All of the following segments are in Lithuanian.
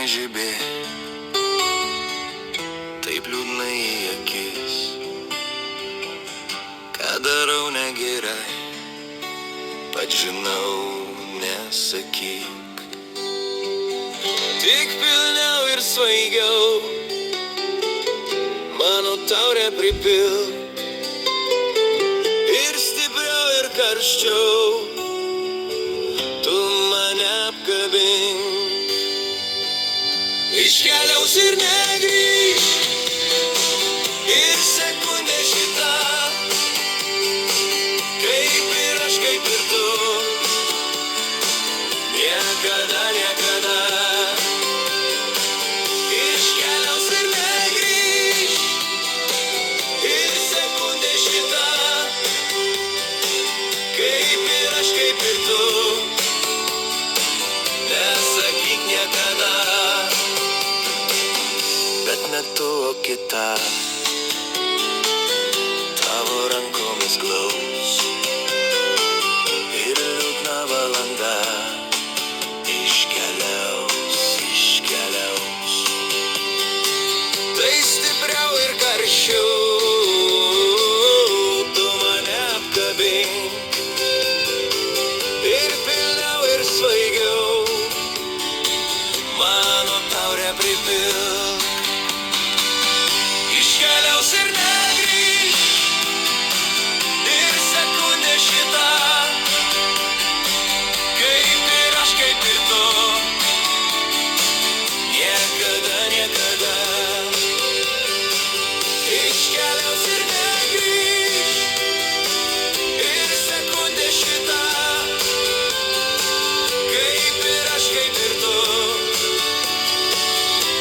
nežibėt, taip liūdnai į akis. Ką darau negerai, pats žinau, nesakyk. Tik pilniau ir svaigiau mano taurę pripilk, ir stipriau ir karščiau tu mane apkabink. Iškeliaus ir negrįš, ir sekundė šita, kaip ir aš, kaip ir tu, niekada, niekada. Iškeliaus ir negrįš, ir sekundė šita, kaip ir aš, kaip ir tu, nesakyk niekada. Bet ne tu, o kita tavo rankomis glaus, ir liūdna valanda iškeliaus, iškeliaus. Tai stipriau ir karščiau tu mane apkabink, ir pilniau ir svaigiau mano taurę pripilk. Iškeliaus ir negrįš, ir sekundė šita, kaip ir aš, kaip ir tu, niekada, niekada. Iškeliaus ir negrįš, ir sekundė šita, kaip ir aš, kaip ir tu,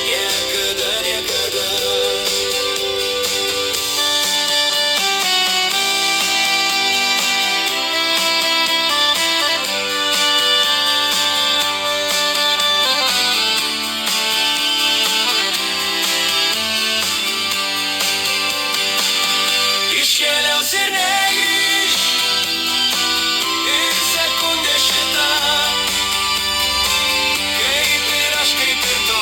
niekada, niekada. Iškeliaus ir negrįš, ir sekundė šita, kaip ir aš, kaip ir tu,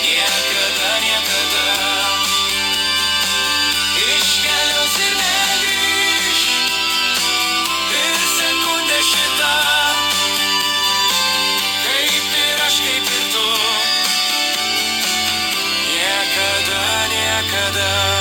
niekada, niekada. Iškeliaus ir negrįš, ir sekundė šita, kaip ir aš, kaip ir tu, niekada, niekada.